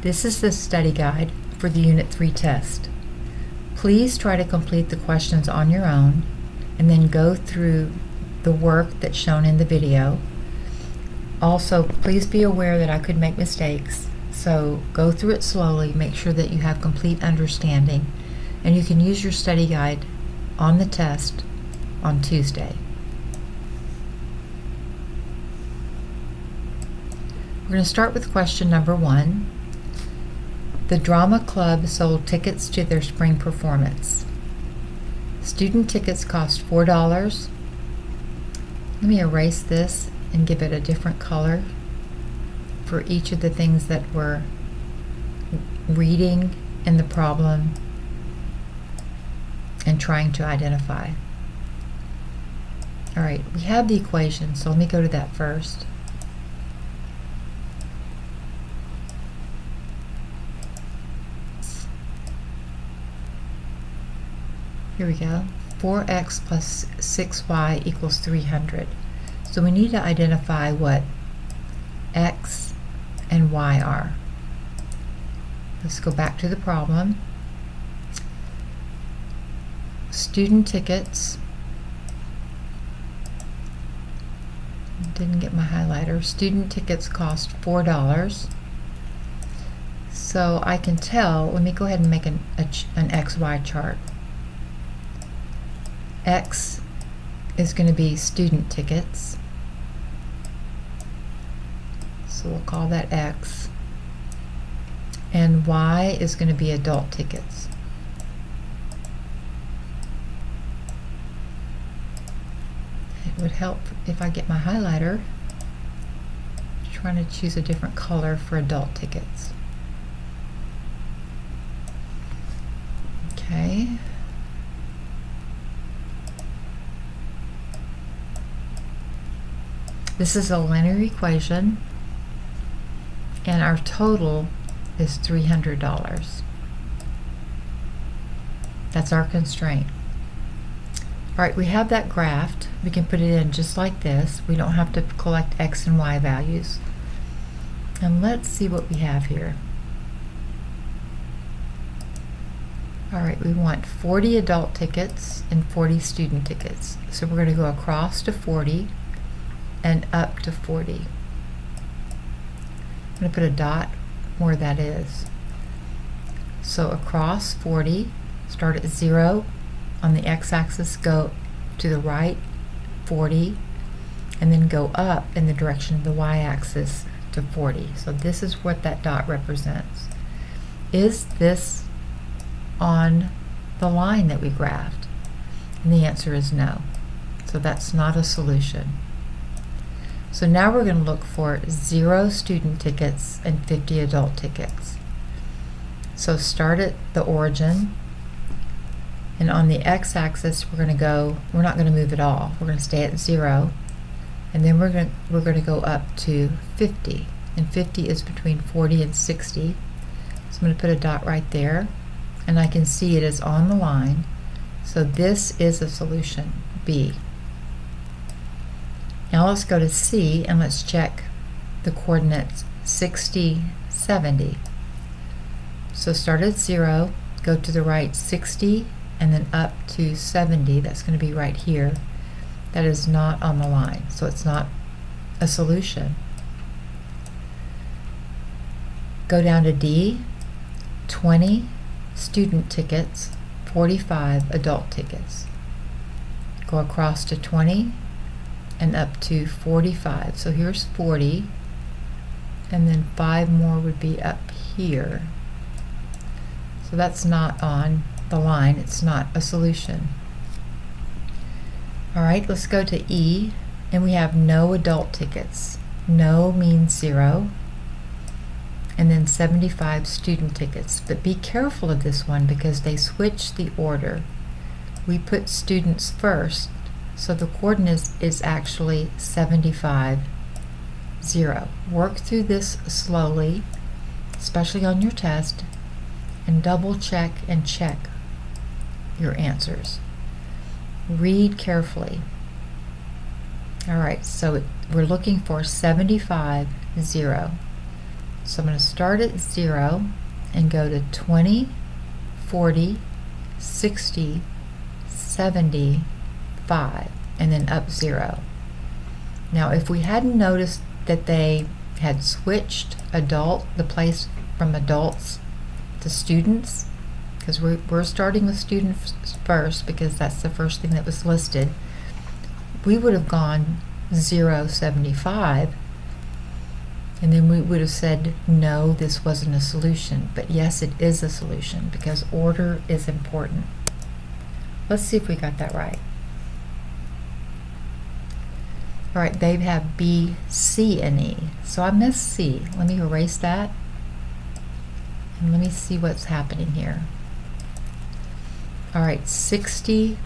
This is the study guide for the Unit 3 test. Please try to complete the questions on your own and then go through the work that's shown in the video. Also, please be aware that I could make mistakes, so go through it slowly, make sure that you have complete understanding, and you can use your study guide on the test on Tuesday. We're going to start with question number 1. The drama club sold tickets to their spring performance. Student tickets cost $4. Let me erase this and give it a different color for each of the things that we're reading in the problem and trying to identify. All right, we have the equation, so let me go to that first. Here we go. 4x plus 6y equals 300. So we need to identify what x and y are. Let's go back to the problem. Student tickets. Didn't get my highlighter. Student tickets cost $4. So I can tell, let me go ahead and make an XY chart. X is going to be student tickets. So we'll call that X. And Y is going to be adult tickets. It would help if I get my highlighter. I'm trying to choose a different color for adult tickets. Okay. This is a linear equation, and our total is $300. That's our constraint. All right, we have that graphed. We can put it in just like this. We don't have to collect x and y values. And let's see what we have here. All right, we want 40 adult tickets and 40 student tickets. So we're going to go across to 40 and up to 40. I'm going to put a dot where that is. So across 40, start at 0 on the x-axis, go to the right 40, and then go up in the direction of the y-axis to 40. So this is what that dot represents. Is this on the line that we graphed? And the answer is no. So that's not a solution. So now we're going to look for 0 student tickets and 50 adult tickets. So start at the origin, and on the x-axis we're not going to move at all. We're going to stay at 0, and then we're going to go up to 50, and 50 is between 40 and 60. So I'm going to put a dot right there, and I can see it is on the line. So this is a solution, B. Now let's go to C and let's check the coordinates 60, 70. So start at 0, go to the right 60, and then up to 70. That's going to be right here. That is not on the line, so it's not a solution. Go down to D, 20 student tickets, 45 adult tickets. Go across to 20 and up to 45. So here's 40, and then 5 more would be up here. So that's not on the line. It's not a solution. All right, let's go to E, and we have no adult tickets. No means 0, and then 75 student tickets. But be careful of this one because they switch the order. We put students first, so the coordinate is actually 75, 0. Work through this slowly, especially on your test, and double check and check your answers. Read carefully. All right, so we're looking for 75, 0. So I'm going to start at 0 and go to 20, 40, 60, 70, 5, and then up 0. Now, if we hadn't noticed that they had switched the place from adults to students, because we're starting with students first because that's the first thing that was listed, we would have gone 0, 75, and then we would have said, no, this wasn't a solution. But yes, it is a solution because order is important. Let's see if we got that right. All right, they have B, C, and E. So I missed C. Let me erase that. And let me see what's happening here. All right, 60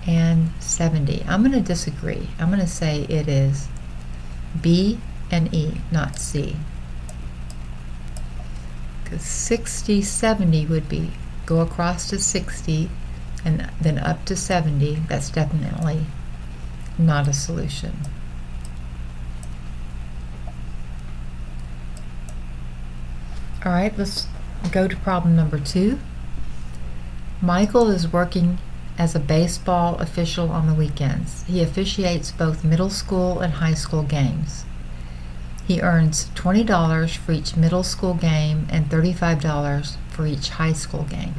and 70. I'm going to disagree. I'm going to say it is B and E, not C. Because 60, 70 would be go across to 60 and then up to 70. That's definitely not a solution. All right, let's go to problem number 2. Michael is working as a baseball official on the weekends. He officiates both middle school and high school games. He earns $20 for each middle school game and $35 for each high school game.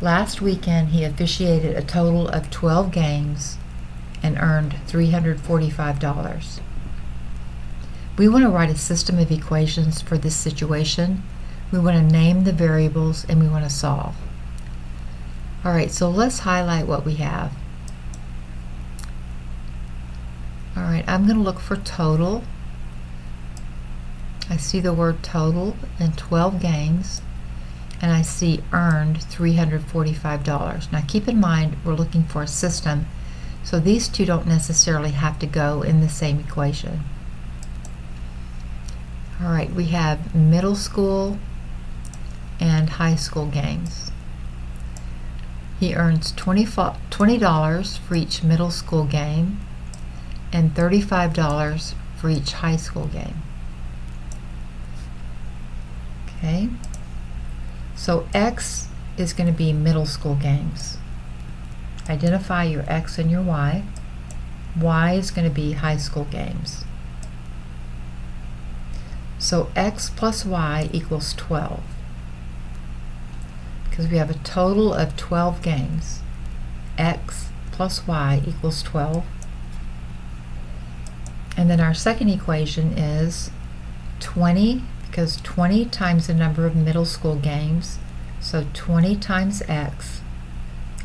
Last weekend, he officiated a total of 12 games and earned $345. We want to write a system of equations for this situation. We want to name the variables and we want to solve. All right, so let's highlight what we have. All right, I'm going to look for total. I see the word total in 12 games, and I see earned $345. Now keep in mind, we're looking for a system, so these two don't necessarily have to go in the same equation. All right, we have middle school and high school games. He earns $20 for each middle school game and $35 for each high school game. Okay, so X is going to be middle school games. Identify your X and your Y. Y is going to be high school games. So X plus Y equals 12. Because we have a total of 12 games. X plus Y equals 12. And then our second equation is 20, because 20 times the number of middle school games, so 20 times X,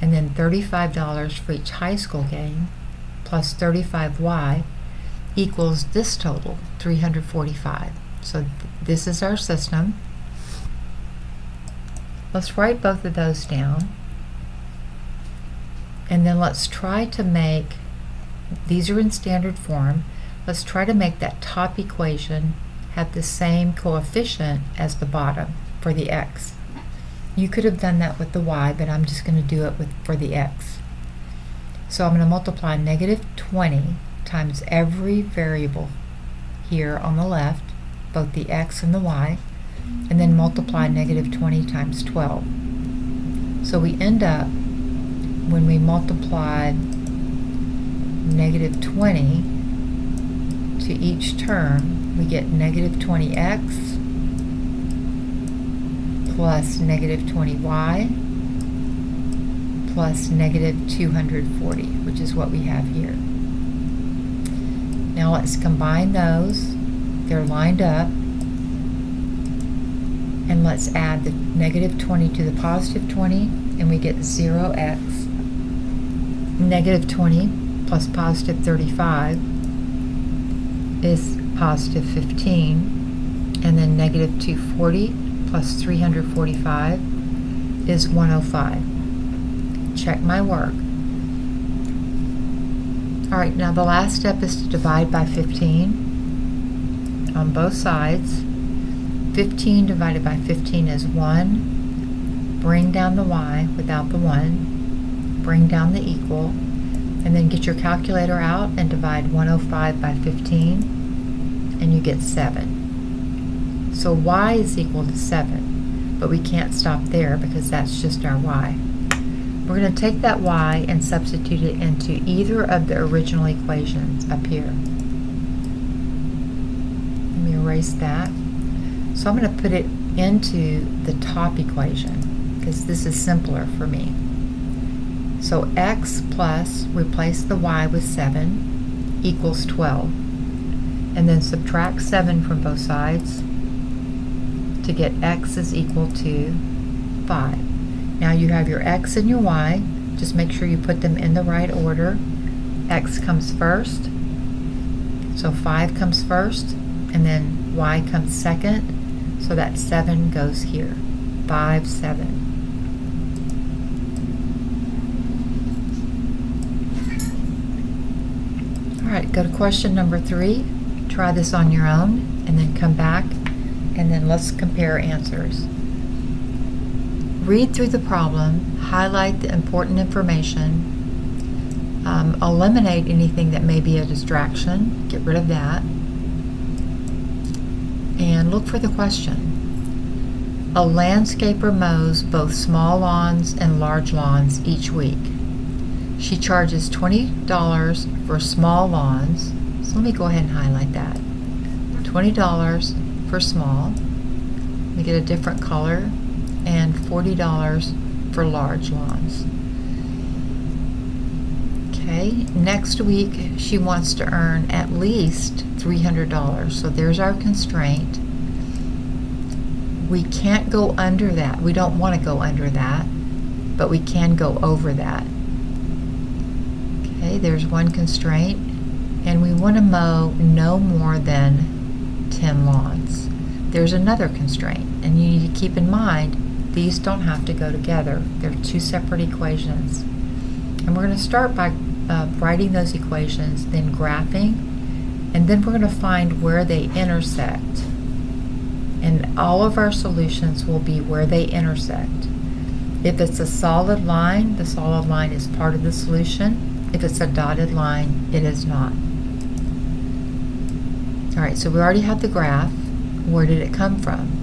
and then $35 for each high school game, plus 35Y equals this total, 345. So this is our system. Let's write both of those down. And then let's try to make, these are in standard form, let's try to make that top equation have the same coefficient as the bottom for the X. You could have done that with the Y, but I'm just going to do it for the X. So I'm going to multiply negative 20 times every variable here on the left, both the X and the Y, and then multiply negative 20 times 12. So we end up, when we multiply negative 20 to each term, we get negative 20x plus negative 20y plus negative 240, which is what we have here. Now let's combine those. They're lined up. And let's add the negative 20 to the positive 20, and we get 0x. Negative 20 plus positive 35 is positive 15, and then negative 240 plus 345 is 105. Check my work. All right, now the last step is to divide by 15 on both sides. 15 divided by 15 is 1. Bring down the y without the 1. Bring down the equal. And then get your calculator out and divide 105 by 15. And you get 7. So y is equal to 7, but we can't stop there because that's just our y. We're going to take that y and substitute it into either of the original equations up here. Let me erase that. So I'm going to put it into the top equation because this is simpler for me. So x plus, replace the y with 7, equals 12. And then subtract 7 from both sides to get x is equal to 5. Now you have your x and your y. Just make sure you put them in the right order. X comes first, so 5 comes first, and then y comes second, so that 7 goes here. 5, 7. Alright, go to question number 3. Try this on your own, and then come back, and then let's compare answers. Read through the problem, highlight the important information, eliminate anything that may be a distraction, get rid of that, and look for the question. A landscaper mows both small lawns and large lawns each week. She charges $20 for small lawns, so let me go ahead and highlight that. $20 for small, let me get a different color, and $40 for large lawns. Okay, next week she wants to earn at least $300, so there's our constraint. We can't go under that. We don't want to go under that, but we can go over that. Okay, there's one constraint, and we want to mow no more than 10 lawns. There's another constraint, and you need to keep in mind these don't have to go together. They're two separate equations. And we're going to start by writing those equations, then graphing, and then we're going to find where they intersect. And all of our solutions will be where they intersect. If it's a solid line, the solid line is part of the solution. If it's a dotted line, it is not. All right, so we already have the graph. Where did it come from?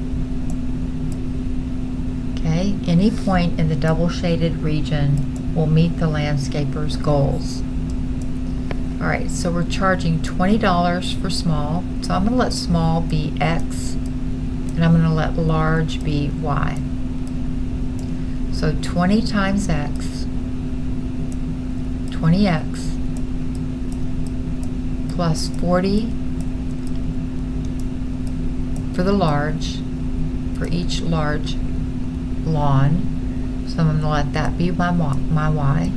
Okay, any point in the double shaded region will meet the landscaper's goals. All right, so we're charging $20 for small. So I'm going to let small be X, and I'm going to let large be Y. So 20 times X, 20X, plus 40 for the large, for each large lawn. So I'm going to let that be my Y,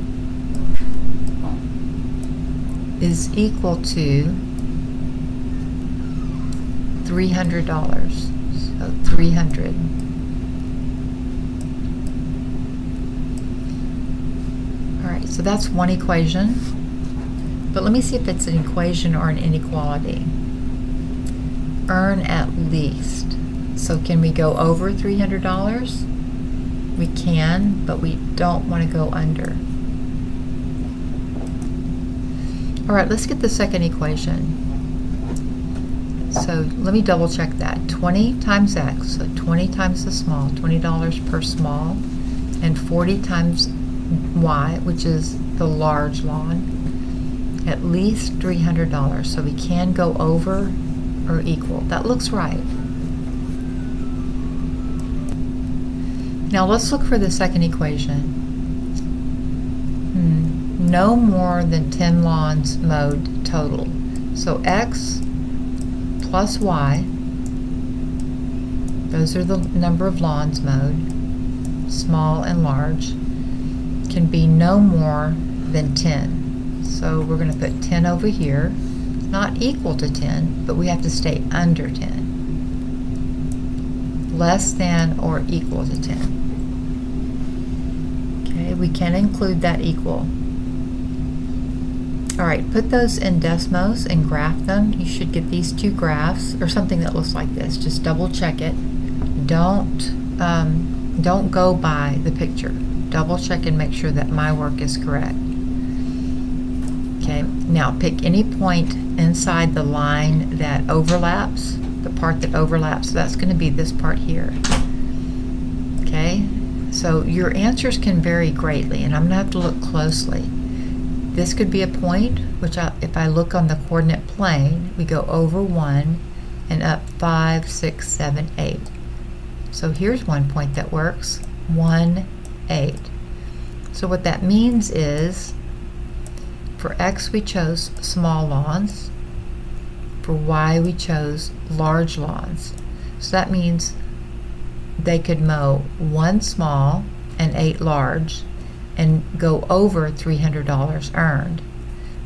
is equal to $300. So 300. All right, so that's one equation. But let me see if it's an equation or an inequality. Earn at least. So can we go over $300? We can, but we don't want to go under. All right, let's get the second equation. So let me double check that. 20 times X, so 20 times the small, $20 per small, and 40 times Y, which is the large lawn, at least $300. So we can go over or equal. That looks right. Now let's look for the second equation. No more than 10 lawns mowed total. So X plus Y, those are the number of lawns mowed, small and large, can be no more than 10. So we're going to put 10 over here. It's not equal to 10, but we have to stay under 10. Less than or equal to 10. Okay, we can include that equal. All right, put those in Desmos and graph them. You should get these two graphs or something that looks like this. Just double check it. Don't go by the picture. Double check and make sure that my work is correct. Okay, now pick any point inside the line that overlaps the part that overlaps. So that's going to be this part here. Okay, so your answers can vary greatly, and I'm going to have to look closely. This could be a point, which if I look on the coordinate plane, we go over 1 and up 5, 6, 7, 8. So here's one point that works, 1, 8. So what that means is, for X we chose small lawns, for Y we chose large lawns. So that means they could mow 1 small and 8 large and go over $300 earned.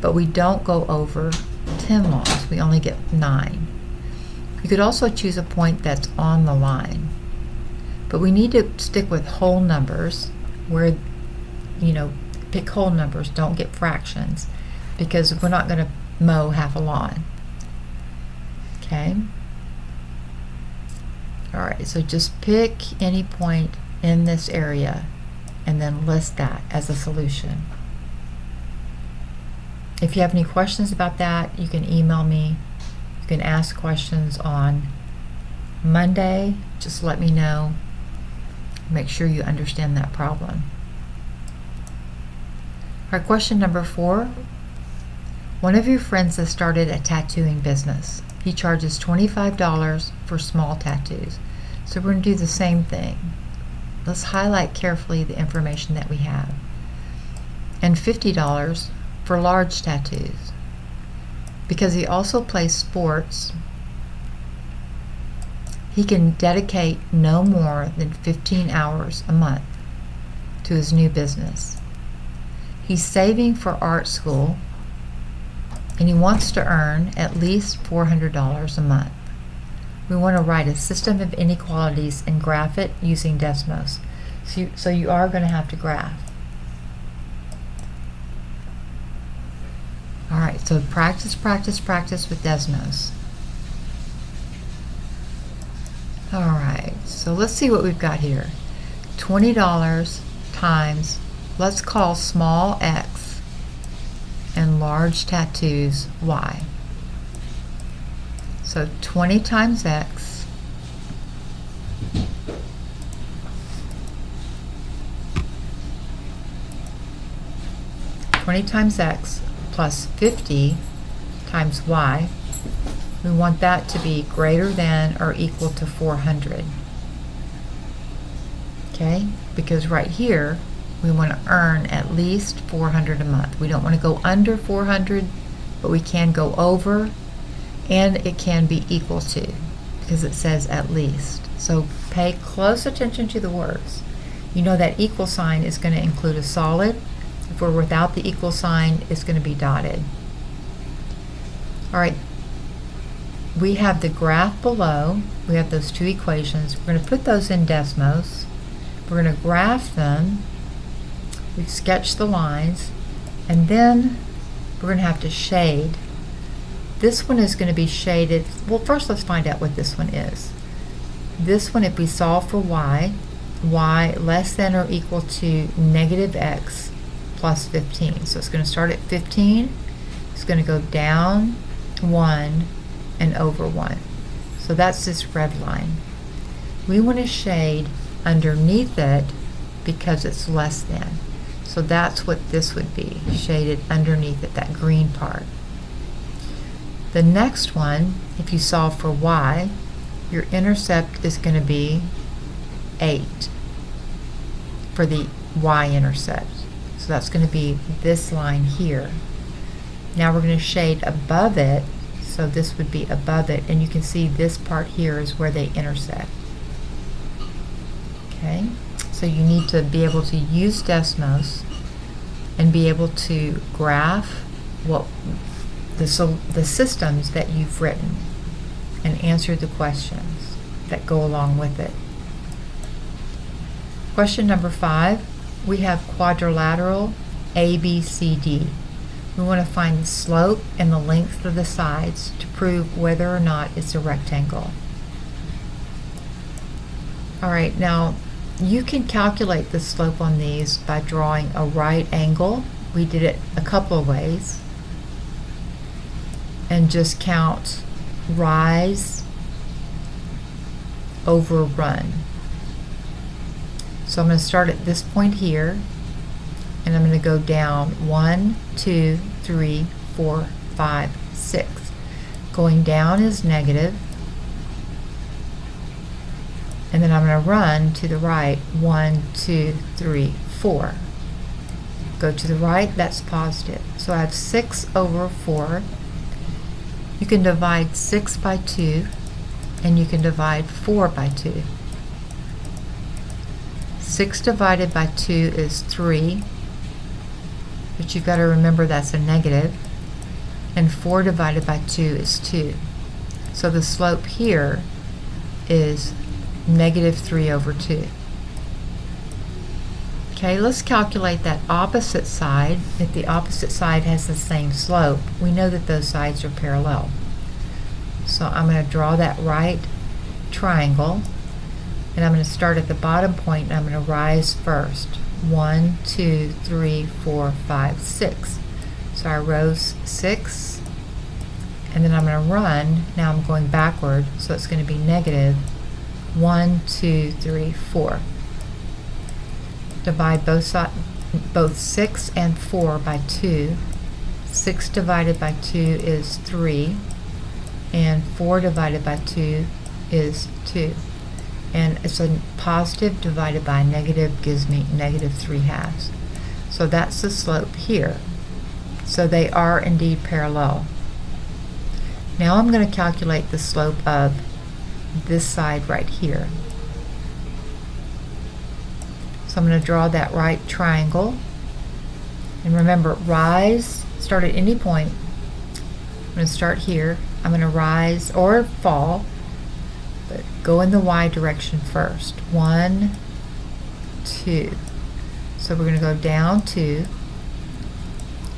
But we don't go over 10 lawns, we only get 9. You could also choose a point that's on the line. But we need to stick with whole numbers where, pick whole numbers, don't get fractions, because we're not going to mow half a lawn. Okay? Alright, so just pick any point in this area and then list that as a solution. If you have any questions about that, you can email me. You can ask questions on Monday. Just let me know. Make sure you understand that problem. All right, question number 4. One of your friends has started a tattooing business. He charges $25 for small tattoos. So we're going to do the same thing. Let's highlight carefully the information that we have. And $50 for large tattoos. Because he also plays sports, he can dedicate no more than 15 hours a month to his new business. He's saving for art school, and he wants to earn at least $400 a month. We want to write a system of inequalities and graph it using Desmos. So you are going to have to graph. All right, so practice, practice, practice with Desmos. All right, so let's see what we've got here. $20 times, let's call small x and large tattoos y. So 20 times x plus 50 times y. We want that to be greater than or equal to 400. Okay, because right here we want to earn at least 400 a month. We don't want to go under 400, but we can go over, and it can be equal to, because it says at least. So pay close attention to the words. You know that equal sign is going to include a solid. If we're without the equal sign, it's going to be dotted. All right, we have the graph below. We have those two equations. We're going to put those in Desmos. We're going to graph them. We've sketched the lines, and then we're going to have to shade. This one is going to be shaded. Well, first let's find out what this one is. This one, if we solve for y less than or equal to negative x plus 15. So it's going to start at 15. It's going to go down 1 and over 1. So that's this red line. We want to shade underneath it because it's less than. So that's what this would be, shaded underneath it, that green part. The next one, if you solve for y, your intercept is going to be 8 for the y-intercept. So that's going to be this line here. Now we're going to shade above it, so this would be above it, and you can see this part here is where they intersect. Okay, so you need to be able to use Desmos and be able to graph what the systems that you've written and answer the questions that go along with it. Question number 5, we have quadrilateral ABCD. We want to find the slope and the length of the sides to prove whether or not it's a rectangle. All right, now you can calculate the slope on these by drawing a right angle. We did it a couple of ways. And just count rise overrun. So I'm going to start at this point here, and I'm going to go down 1, 2, 3, 4, 5, 6. Going down is negative, and then I'm going to run to the right 1, 2, 3, 4. Go to the right, that's positive. So I have 6 over 4. You can divide 6 by 2, and you can divide 4 by 2. 6 divided by 2 is 3, but you've got to remember that's a negative, and 4 divided by 2 is 2. So the slope here is negative 3 over 2. Okay, let's calculate that opposite side. If the opposite side has the same slope, we know that those sides are parallel. So I'm going to draw that right triangle, and I'm going to start at the bottom point, and I'm going to rise first. 1, 2, 3, 4, 5, 6. So I rose 6, and then I'm going to run. Now I'm going backward, so it's going to be negative 1, 2, 3, 4. Divide both 6 and 4 by 2. 6 divided by 2 is 3, and 4 divided by 2 is 2. And it's a positive divided by a negative gives me negative 3/2. So that's the slope here. So they are indeed parallel. Now I'm going to calculate the slope of this side right here. So I'm going to draw that right triangle. And remember, rise, start at any point. I'm going to start here. I'm going to rise or fall, but go in the Y direction first. 1, 2. So we're going to go down 2,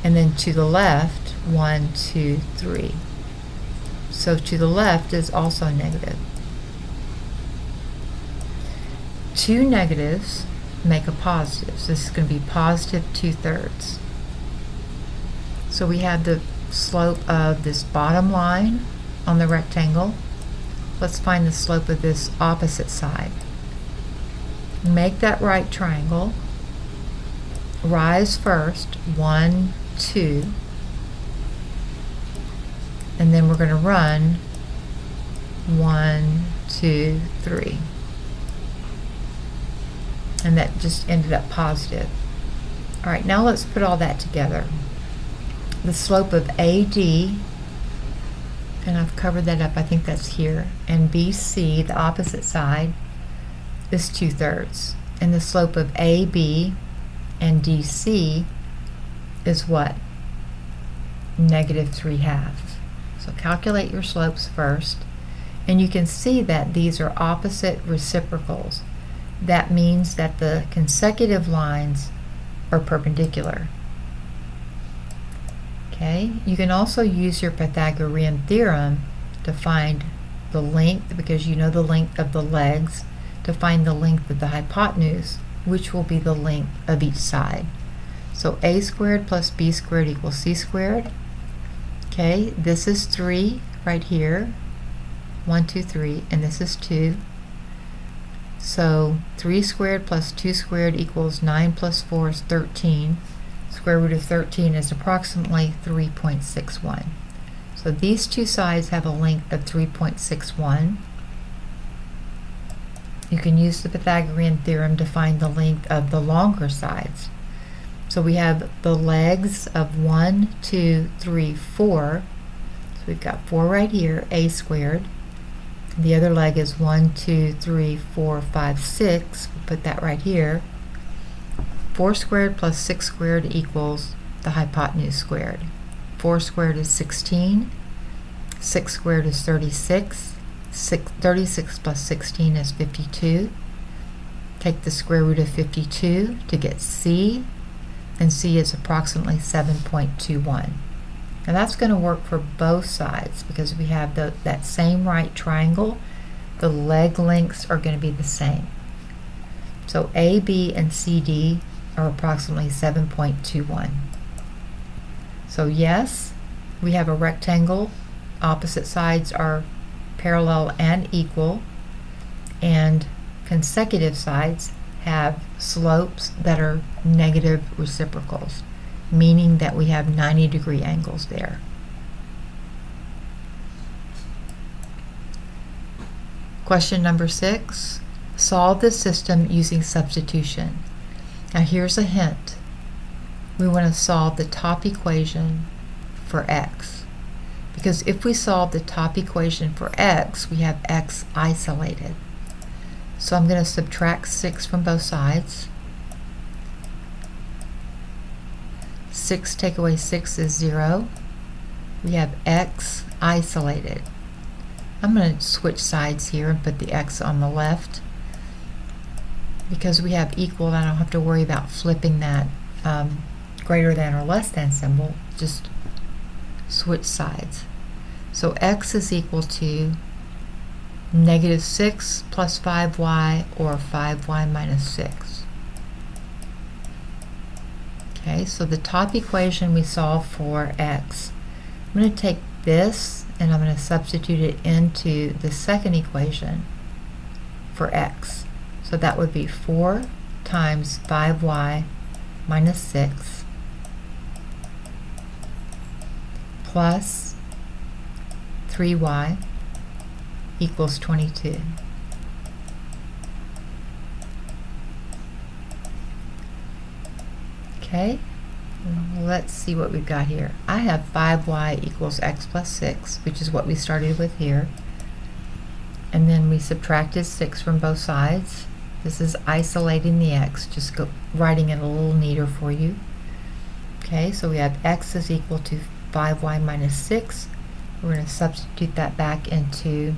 and then to the left, 1, 2, 3. So to the left is also negative. 2 negatives make a positive. So this is going to be positive 2/3. So we have the slope of this bottom line on the rectangle. Let's find the slope of this opposite side. Make that right triangle. Rise first, 1, 2. And then we're going to run 1, 2, 3. And that just ended up positive. All right, now let's put all that together. The slope of AD, and I've covered that up, I think that's here, and BC, the opposite side, is 2/3. And the slope of AB and DC is what? Negative 3/2. So calculate your slopes first, and you can see that these are opposite reciprocals. That means that the consecutive lines are perpendicular. Okay, you can also use your Pythagorean theorem to find the length, because you know the length of the legs, to find the length of the hypotenuse, which will be the length of each side. So a squared plus b squared equals c squared. Okay, this is 3 right here. 1, 2, 3, and this is 2. So 3 squared plus 2 squared equals 9 plus 4 is 13. Square root of 13 is approximately 3.61. So these two sides have a length of 3.61. You can use the Pythagorean theorem to find the length of the longer sides. So we have the legs of 1, 2, 3, 4. So we've got 4 right here, a squared. The other leg is 1, 2, 3, 4, 5, 6. We'll put that right here. 4 squared plus 6 squared equals the hypotenuse squared. 4 squared is 16. 6 squared is 36. 36 plus 16 is 52. Take the square root of 52 to get C, and C is approximately 7.21. Now that's going to work for both sides because we have that same right triangle. The leg lengths are going to be the same. So AB and CD are approximately 7.21. So yes, we have a rectangle. Opposite sides are parallel and equal. and consecutive sides have slopes that are negative reciprocals, meaning that we have 90-degree angles there. Question number 6. Solve the system using substitution. Now here's a hint. We want to solve the top equation for x. Because if we solve the top equation for x, we have x isolated. So I'm going to subtract 6 from both sides. 6 take away 6 is 0. We have x isolated. I'm going to switch sides here and put the x on the left. Because we have equal, I don't have to worry about flipping that greater than or less than symbol. Just switch sides. So x is equal to -6 plus 5y, or 5y minus 6. Okay, so the top equation we solve for x. I'm going to take this and I'm going to substitute it into the second equation for x. So that would be 4 times 5y minus 6 plus 3y equals 22. Okay, let's see what we've got here. I have 5y equals x plus 6, which is what we started with here. And then we subtracted 6 from both sides. This is isolating the x, just writing it a little neater for you. Okay, so we have x is equal to 5y minus 6. We're going to substitute that back into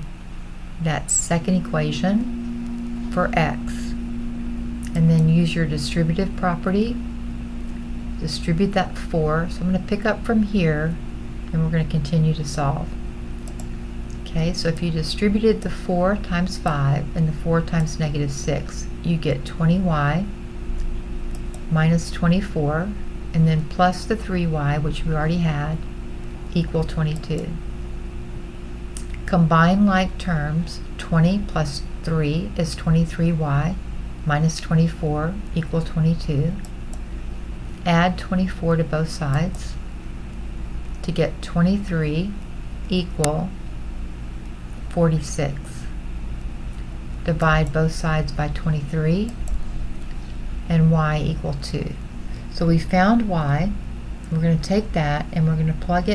that second equation for x. And then use your distributive property. Distribute that 4. So I'm going to pick up from here and we're going to continue to solve. Okay, so if you distributed the 4 times 5 and the 4 times -6, you get 20y minus 24, and then plus the 3y, which we already had, equal 22. Combine like terms. 20 plus 3 is 23y minus 24 equal 22. Add 24 to both sides to get 23 equal 46. Divide both sides by 23 and y equal 2. So we found y. We're going to take that and we're going to plug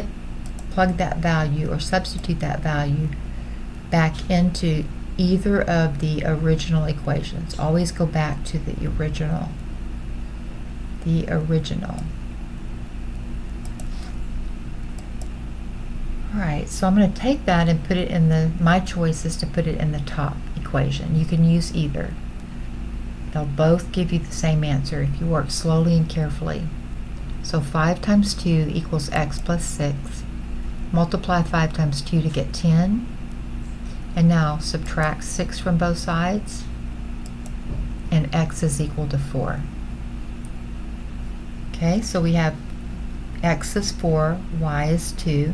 that value, or substitute that value back into either of the original equations. Always go back to the original. Alright, so I'm going to take that and put it in my choice is to put it in the top equation. You can use either. They'll both give you the same answer if you work slowly and carefully. So 5 times 2 equals x plus 6. Multiply 5 times 2 to get 10. And now subtract 6 from both sides. And x is equal to 4. Okay, so we have x is 4, y is 2.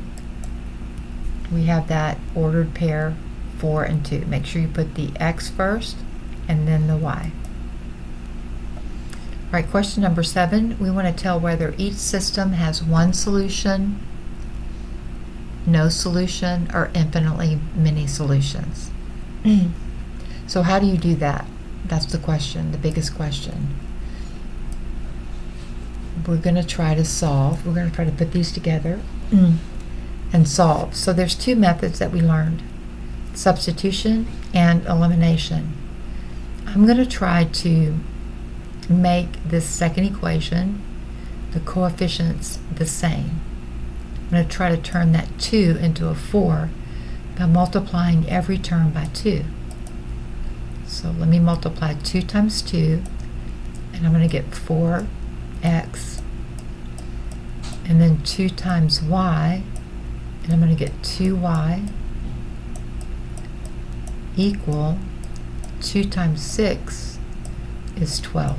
We have that ordered pair 4 and 2. Make sure you put the x first and then the y. All right, question number 7. We want to tell whether each system has one solution, no solution, or infinitely many solutions. So how do you do that? That's the question, the biggest question. We're going to try to solve. We're going to try to put these together and solve. So there's 2 methods that we learned: substitution and elimination. I'm going to try to make this second equation, the coefficients, the same. I'm going to try to turn that 2 into a 4 by multiplying every term by 2. So let me multiply 2 times 2, and I'm going to get 4x, and then 2 times y, and I'm going to get 2y equal 2 times 6 is 12.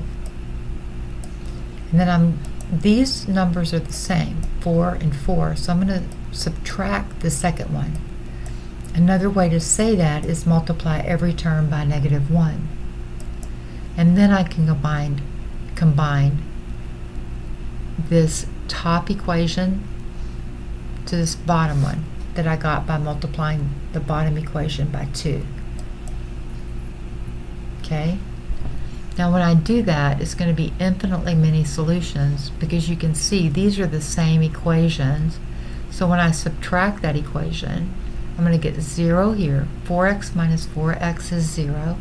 And then these numbers are the same, 4 and 4, so I'm going to subtract the second one. Another way to say that is multiply every term by -1. And then I can combine this top equation to this bottom one that I got by multiplying the bottom equation by 2. Okay? Now when I do that, it's going to be infinitely many solutions because you can see these are the same equations. So when I subtract that equation, I'm going to get 0 here. 4x minus 4x is 0.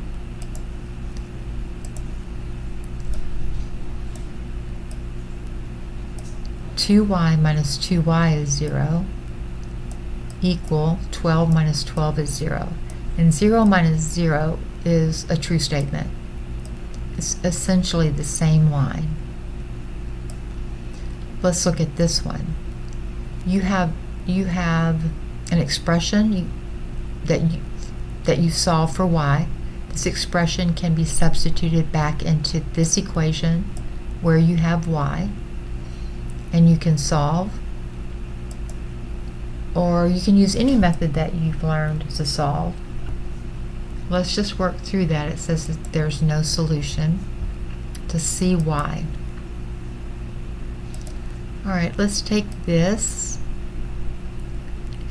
Two y minus 2y is 0, equal 12 minus 12 is 0. And 0 minus 0 is a true statement. It's essentially the same line. Let's look at this one. You have an expression that you solve for y. This expression can be substituted back into this equation where you have y, and you can solve, or you can use any method that you've learned to solve. Let's just work through that. It says that there's no solution to cy. All right, let's take this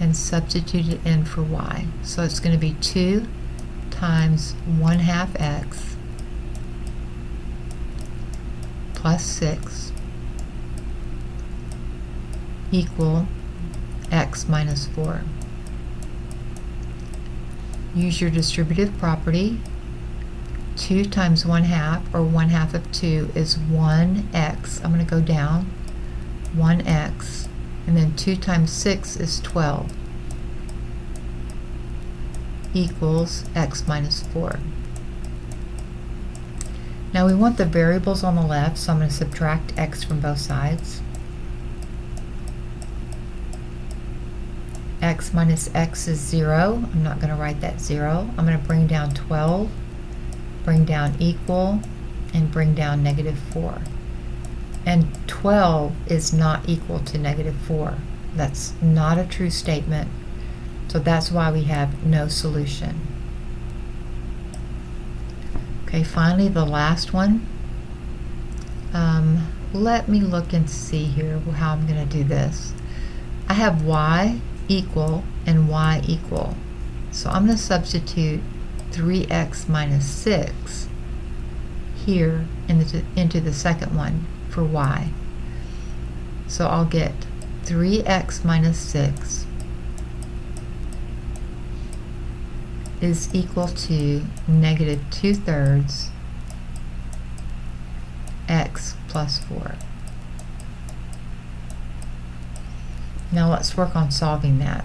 and substitute it in for y. So it's going to be 2 times 1/2 x plus 6 equal x minus 4. Use your distributive property. 2 times 1/2, or 1/2 of 2, is 1x. I'm going to go down. 1x. And then 2 times 6 is 12. Equals x minus 4. Now we want the variables on the left, so I'm going to subtract x from both sides. X minus x is 0. I'm not going to write that 0. I'm going to bring down 12, bring down equal, and bring down -4. And 12 is not equal to -4. That's not a true statement. So that's why we have no solution. Okay, finally the last one. Let me look and see here how I'm going to do this. I have y equal and y equal. So I'm going to substitute 3x minus 6 here into the second one for y. So I'll get 3x minus 6 is equal to -2/3 x plus 4. Now let's work on solving that.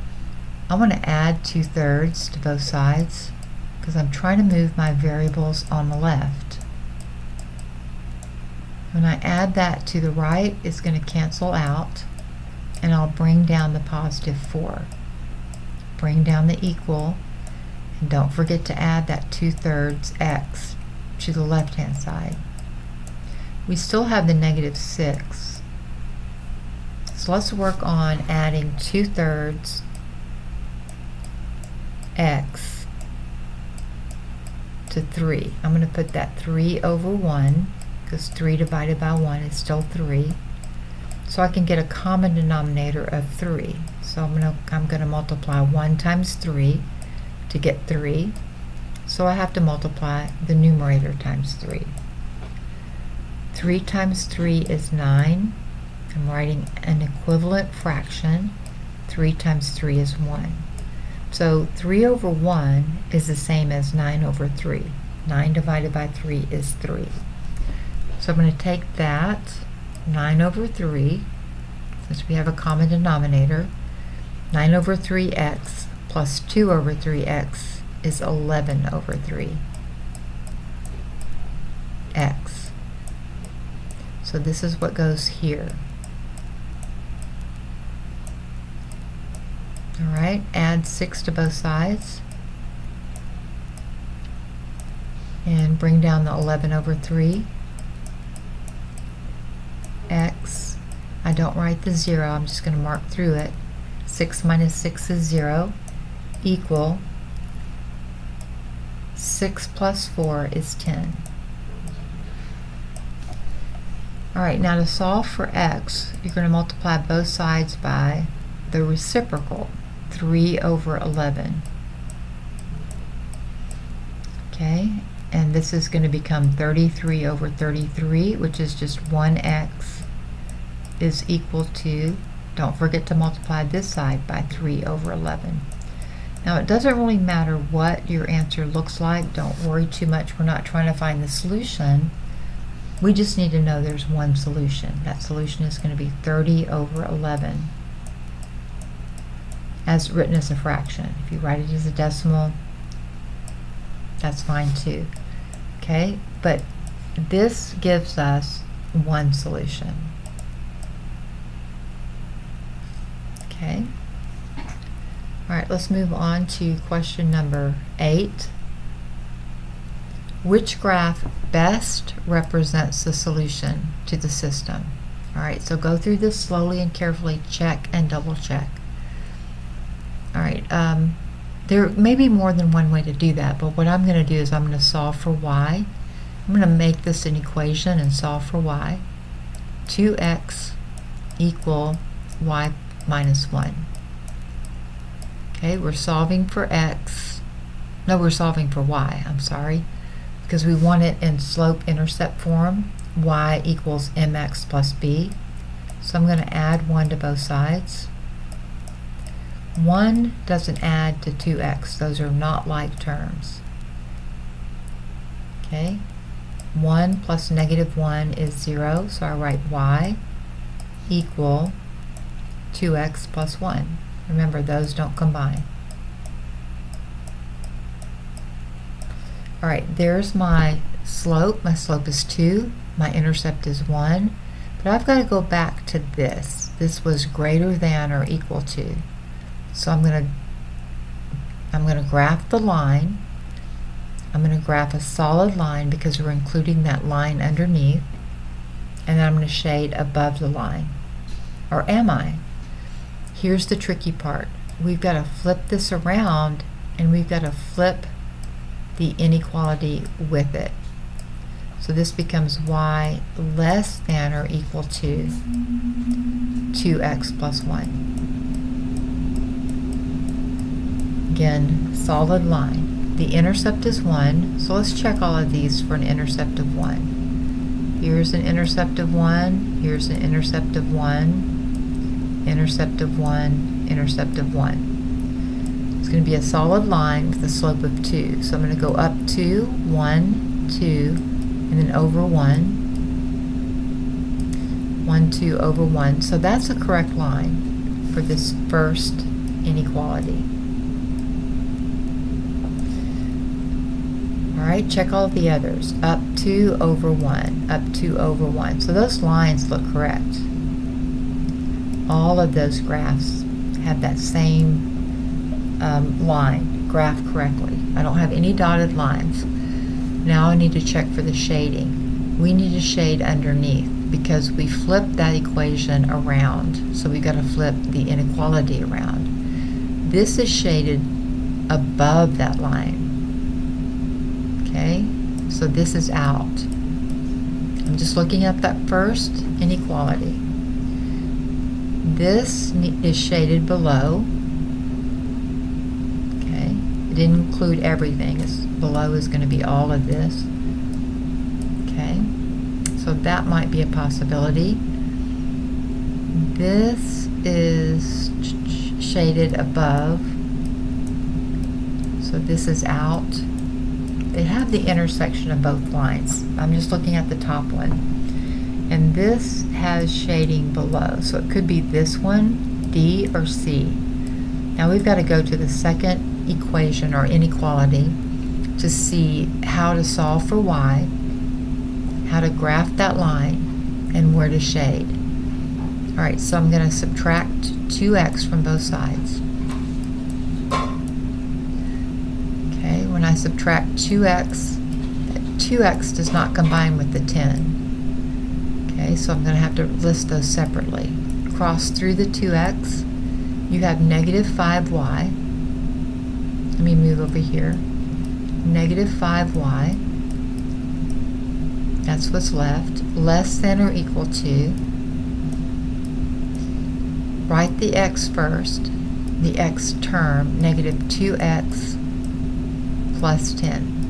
I want to add 2/3 to both sides because I'm trying to move my variables on the left. When I add that to the right, it's going to cancel out, and I'll bring down the +4. Bring down the equal, and don't forget to add that 2/3 x to the left-hand side. We still have the -6. So let's work on adding 2/3 x to 3. I'm going to put that 3 over 1 because 3 divided by 1 is still 3. So I can get a common denominator of 3. So I'm going to multiply 1 times 3 to get 3. So I have to multiply the numerator times 3. 3 times 3 is 9. I'm writing an equivalent fraction. 3 times 3 is 1. So 3 over 1 is the same as 9 over 3. 9 divided by 3 is 3. So I'm going to take that 9 over 3, since we have a common denominator. 9 over 3x plus 2 over 3x is 11 over 3 x. So this is what goes here. Alright, add 6 to both sides and bring down the 11 over 3 x. I don't write the 0, I'm just going to mark through it. 6 minus 6 is 0. equal 6 plus 4 is 10. Alright, now to solve for x, you're going to multiply both sides by the reciprocal, 3 over 11. Okay, and this is going to become 33 over 33, which is just 1x is equal to, don't forget to multiply this side by 3 over 11. Now it doesn't really matter what your answer looks like. Don't worry too much. We're not trying to find the solution. We just need to know there's one solution. That solution is going to be 30 over 11 as written as a fraction. If you write it as a decimal, that's fine too. Okay, but this gives us one solution. Okay. All right, let's move on to question number 8. Which graph best represents the solution to the system? All right, so go through this slowly and carefully, check and double check. All right, there may be more than one way to do that, but what I'm going to do is I'm going to solve for y. I'm going to make this an equation and solve for y. 2x equal y minus 1. Okay, we're solving for x. No, we're solving for y, I'm sorry, because we want it in slope-intercept form. Y equals mx plus b. So I'm going to add 1 to both sides. 1 doesn't add to 2x. Those are not like terms. Okay, 1 plus negative 1 is 0, so I write y equal 2x plus 1. Remember, those don't combine. All right, there's my slope. My slope is 2. My intercept is 1. But I've got to go back to this. This was greater than or equal to. So I'm going to graph the line. I'm going to graph a solid line because we're including that line underneath. And then I'm going to shade above the line. Or am I? Here's the tricky part. We've got to flip this around, and we've got to flip the inequality with it. So this becomes y less than or equal to 2x plus 1. Again, solid line. The intercept is 1, so let's check all of these for an intercept of 1. Here's an intercept of 1, here's an intercept of 1, intercept of 1, intercept of 1. It's going to be a solid line with a slope of 2. So I'm going to go up 2, 1, 2, and then over 1, 1, 2, over 1. So that's a correct line for this first inequality. All right, check all the others. Up 2 over 1, up 2 over 1. So those lines look correct. All of those graphs have that same line, graph correctly. I don't have any dotted lines. Now I need to check for the shading. We need to shade underneath because we flipped that equation around. So we've got to flip the inequality around. This is shaded above that line. Okay, so this is out. I'm just looking at that first inequality. This is shaded below. Okay, it didn't include everything. Below is going to be all of this. Okay, so that might be a possibility. This is shaded above. So this is out. They have the intersection of both lines. I'm just looking at the top one. And this has shading below. So it could be this one, D or C. Now we've got to go to the second equation or inequality to see how to solve for y, how to graph that line, and where to shade. All right, so I'm going to subtract 2x from both sides. Okay, when I subtract 2x, that 2x does not combine with the 10. Okay, so I'm going to have to list those separately. Cross through the 2x, you have negative 5y. me move over here. Negative 5y. That's what's left. Less than or equal to. Write the x first. The x term, negative 2x plus 10.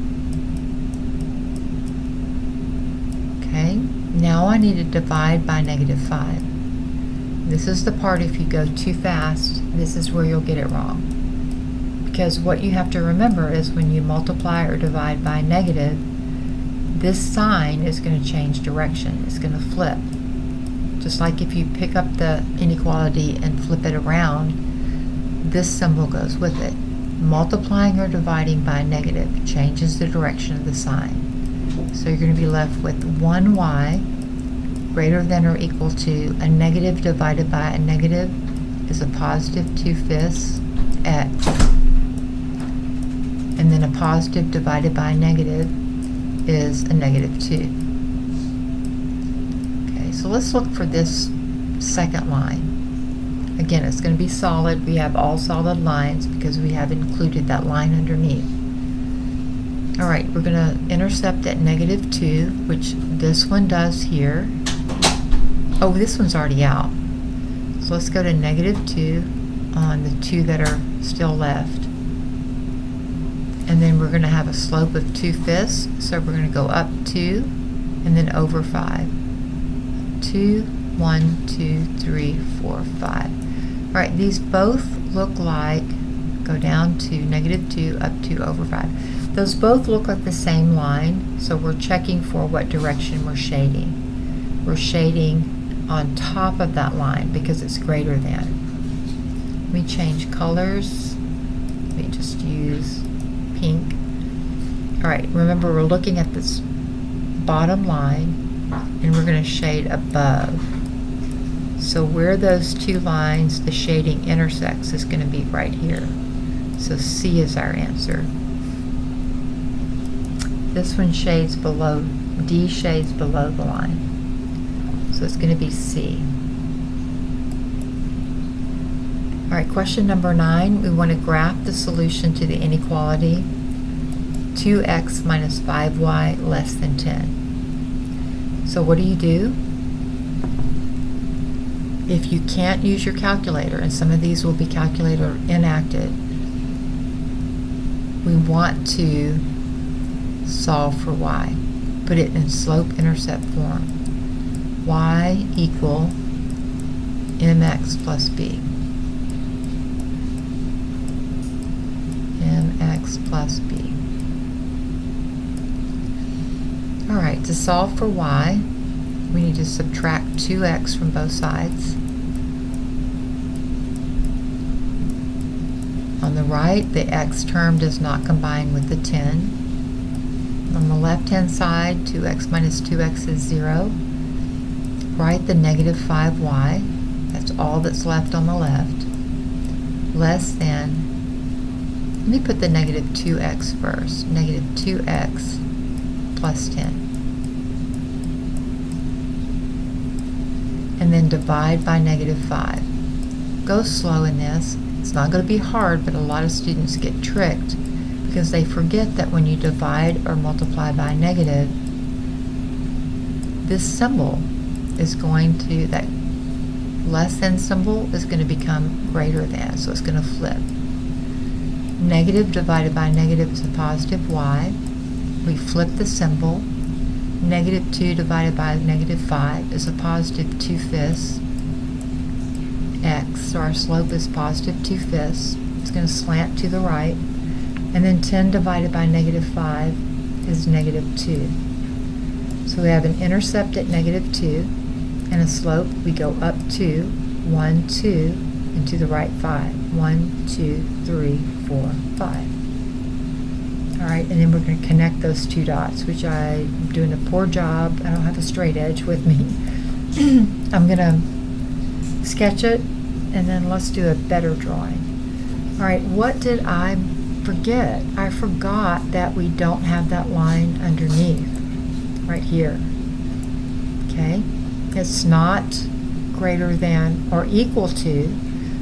Okay, now I need to divide by negative 5. This is the part, if you go too fast, this is where you'll get it wrong. Because what you have to remember is when you multiply or divide by negative, this sign is going to change direction. It's going to flip. Just like if you pick up the inequality and flip it around, this symbol goes with it. Multiplying or dividing by negative changes the direction of the sign. So you're going to be left with 1y greater than or equal to a negative divided by a negative is a positive 2/5 x. And then a positive divided by a negative is a negative 2. Okay, so let's look for this second line. Again, it's going to be solid. We have all solid lines because we have included that line underneath. All right, we're going to intercept at negative 2, which this one does here. Oh, this one's already out. So let's go to negative 2 on the 2 that are still left. And then we're going to have a slope of 2/5. So we're going to go up 2 and then over 5. 2, 1, 2, 3, 4, 5. All right, these both look like, go down to negative 2, up 2, over 5. Those both look like the same line, so we're checking for what direction we're shading. We're shading on top of that line because it's greater than. Let me change colors. Let me just use pink. All right, remember we're looking at this bottom line and we're going to shade above. So where those two lines, the shading intersects, is going to be right here. So C is our answer. This one shades below, D shades below the line. So it's going to be C. All right, question number 9. We want to graph the solution to the inequality 2x minus 5y less than 10. So what do? If you can't use your calculator, and some of these will be calculator inactive, we want to solve for y. Put it in slope-intercept form. Y equal mx plus b. mx plus b. All right, to solve for y, we need to subtract 2x from both sides. On the right, the x term does not combine with the 10. On the left-hand side, 2x minus 2x is 0. Write the negative 5y. That's all that's left on the left. Less than, let me put the negative 2x first. Negative 2x plus 10. And then divide by negative 5. Go slow in this. It's not going to be hard, but a lot of students get tricked because they forget that when you divide or multiply by negative, this symbol is going to, that less than symbol is going to become greater than, so it's going to flip. Negative divided by negative is a positive y. We flip the symbol. Negative 2 divided by negative 5 is a positive 2/5 x. So our slope is positive 2/5. It's going to slant to the right. And then 10 divided by negative 5 is negative 2. So we have an intercept at negative 2 and a slope. We go up 2, 1, 2, and to the right 5. 1, 2, 3, 4, 5. All right, and then we're going to connect those two dots, which I'm doing a poor job. I don't have a straight edge with me. I'm going to sketch it, and then let's do a better drawing. All right, what did I forget? I forgot that we don't have that line underneath, right here. Okay, it's not greater than or equal to,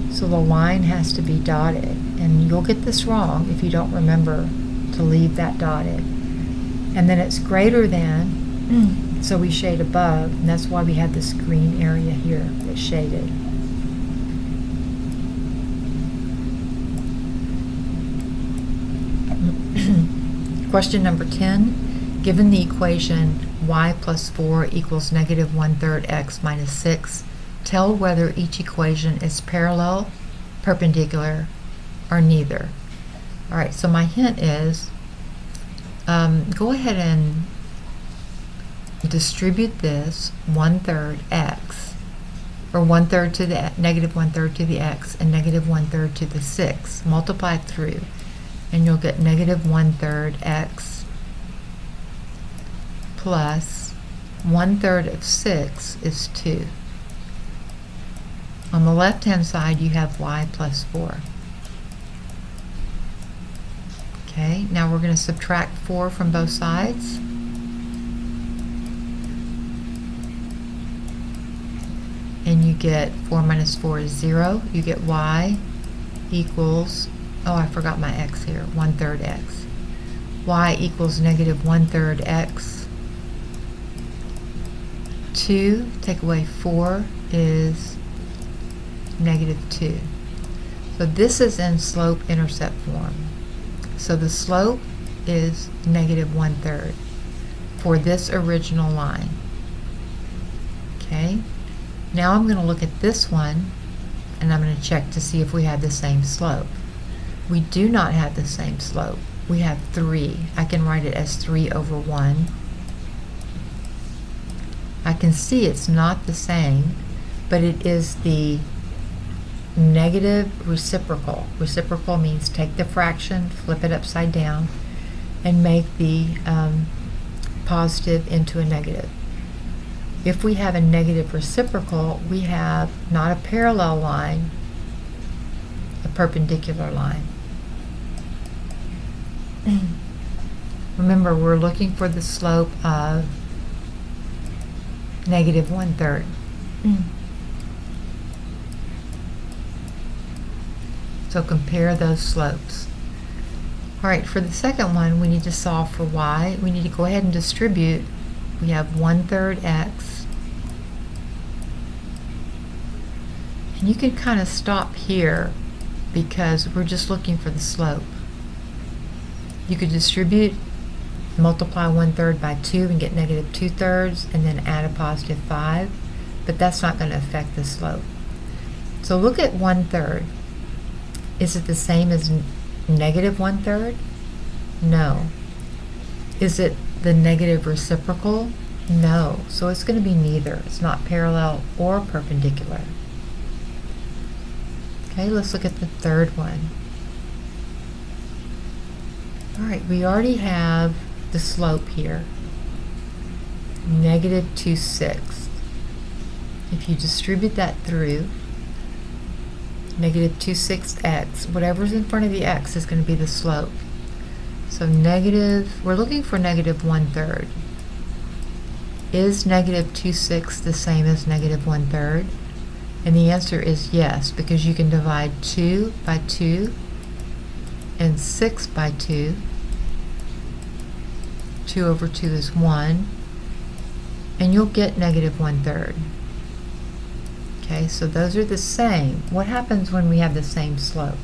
so the line has to be dotted. and you'll get this wrong if you don't remember to leave that dotted. And then it's greater than, so we shade above, and that's why we have this green area here that's shaded. Question number 10. Given the equation y plus 4 equals negative 1/3 x minus 6, tell whether each equation is parallel, perpendicular, or neither. All right, so my hint is go ahead and distribute this 1/3 x, or 1/3 to the negative 1/3 to the x and negative 1/3 to the 6. Multiply through, and you'll get negative 1/3 x plus 1/3 of 6 is 2. On the left-hand side, you have y plus 4. Okay, now we're going to subtract 4 from both sides. And you get 4 minus 4 is 0. You get y equals, oh, I forgot my x here, 1/3 x. Y equals negative 1/3 x. 2, take away 4 is negative 2. So this is in slope-intercept form. So the slope is negative 1/3 for this original line. Okay, now I'm going to look at this one, and I'm going to check to see if we have the same slope. We do not have the same slope. We have 3. I can write it as 3 over 1. I can see it's not the same, but it is the negative reciprocal. Reciprocal means take the fraction, flip it upside down, and make the positive into a negative. If we have a negative reciprocal, we have not a parallel line, a perpendicular line. Remember, we're looking for the slope of negative 1/3. So compare those slopes. All right, for the second one, we need to solve for y. We need to go ahead and distribute. We have 1/3 x. And you can kind of stop here because we're just looking for the slope. You could distribute, multiply 1/3 by 2 and get negative 2/3, and then add a positive 5, but that's not going to affect the slope. So look at 1/3. Is it the same as negative 1/3? No. Is it the negative reciprocal? No. So it's going to be neither. It's not parallel or perpendicular. Okay, let's look at the third one. All right, we already have the slope here, negative 2/6. If you distribute that through, negative 2/6 x, whatever's in front of the x is going to be the slope. So we're looking for negative 1/3. Is negative 2/6 the same as negative 1/3? And the answer is yes, because you can divide 2 by 2 and 6 by 2. 2 over 2 is 1, and you'll get negative 1/3. Okay, so those are the same. What happens when we have the same slope?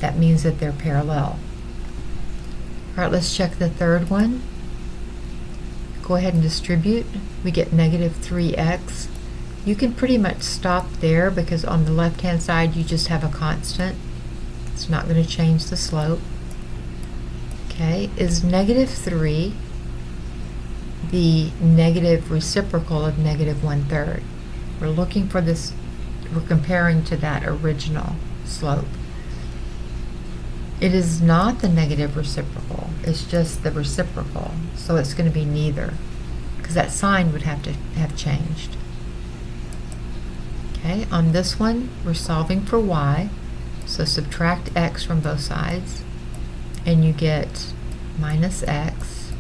That means that they're parallel. All right, let's check the third one. Go ahead and distribute. We get negative 3x. You can pretty much stop there because on the left-hand side you just have a constant. It's not going to change the slope. Okay, is negative 3 the negative reciprocal of negative 1/3? We're looking for this, we're comparing to that original slope. It is not the negative reciprocal, it's just the reciprocal, so it's going to be neither, because that sign would have to have changed. Okay, on this one, we're solving for y, so subtract x from both sides, and you get minus x.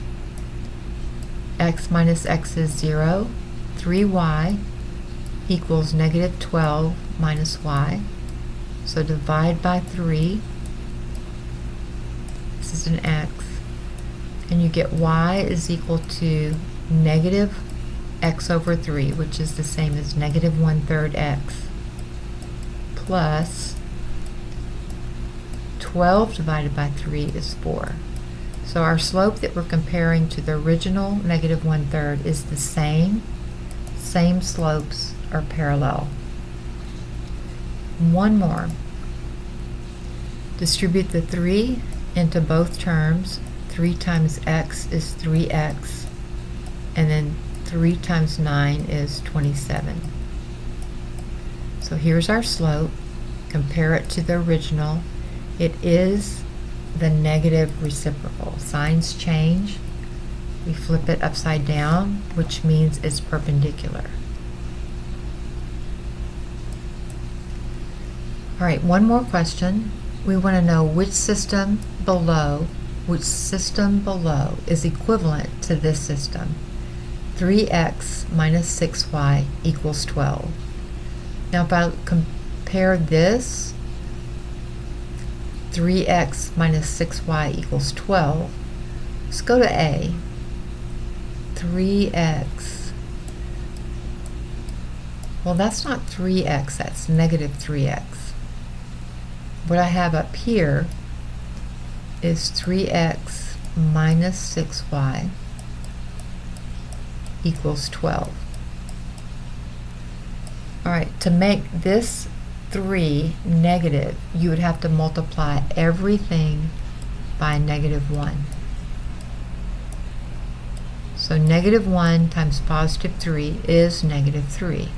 X minus x is 0. 3y equals negative 12 minus y. So divide by 3, is an x, and you get y is equal to negative x over 3, which is the same as negative 1/3 x, plus 12 divided by 3 is 4. So our slope that we're comparing to the original negative 1/3 is the same. Same slopes are parallel. One more. Distribute the 3 into both terms. 3 times x is 3x, and then 3 times 9 is 27. So here's our slope. Compare it to the original. It is the negative reciprocal. Signs change. We flip it upside down, which means it's perpendicular. All right, one more question. We want to know which system below is equivalent to this system. 3x minus 6y equals 12. Now if I compare this, 3x minus 6y equals 12, let's go to A. 3x. Well, that's not 3x, that's negative 3x. What I have up here is 3x minus 6y equals 12. All right, to make this 3 negative, you would have to multiply everything by negative 1. So negative 1 times positive 3 is negative 3.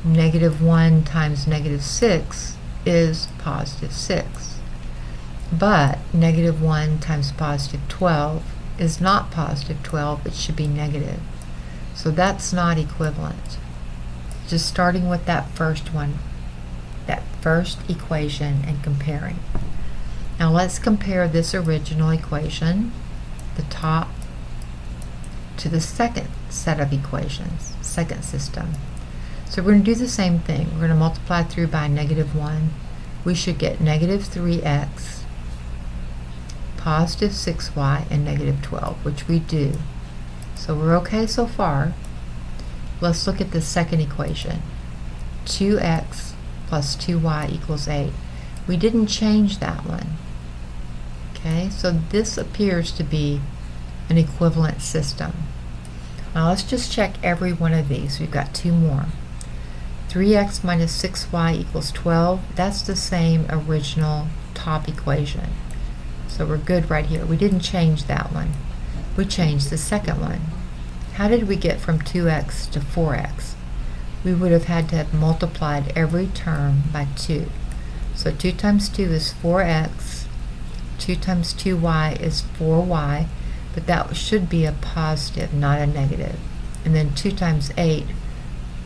Negative 1 times negative 6 is positive 6. But negative 1 times positive 12 is not positive 12, it should be negative. So that's not equivalent. Just starting with that first one, that first equation, and comparing. Now let's compare this original equation, the top, to the second set of equations, second system. So we're going to do the same thing. We're going to multiply through by negative 1. We should get negative 3x, positive 6y, and negative 12, which we do. So we're okay so far. Let's look at the second equation. 2x plus 2y equals 8. We didn't change that one. Okay, so this appears to be an equivalent system. Now let's just check every one of these. We've got 2 more. 3x minus 6y equals 12. That's the same original top equation. So we're good right here. We didn't change that one. We changed the second one. How did we get from 2x to 4x? We would have had to have multiplied every term by 2. So 2 times 2 is 4x. 2 times 2y is 4y. But that should be a positive, not a negative. And then 2 times 8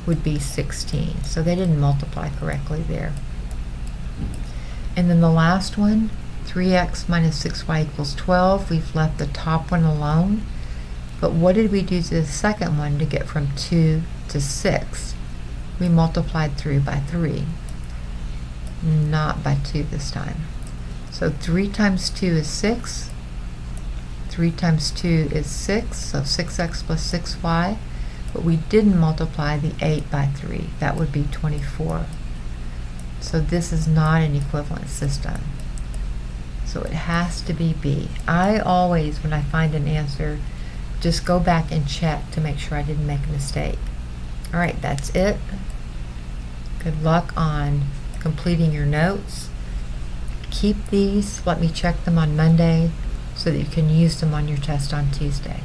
would be 16. So they didn't multiply correctly there. And then the last one, 3x minus 6y equals 12. We've left the top one alone. But what did we do to the second one to get from 2 to 6? We multiplied through by 3. Not by 2 this time. So 3 times 2 is 6. 3 times 2 is 6, so 6x plus 6y. But we didn't multiply the 8 by 3. That would be 24. So this is not an equivalent system. So it has to be B. I always, when I find an answer, just go back and check to make sure I didn't make a mistake. All right, that's it. Good luck on completing your notes. Keep these. Let me check them on Monday so that you can use them on your test on Tuesday.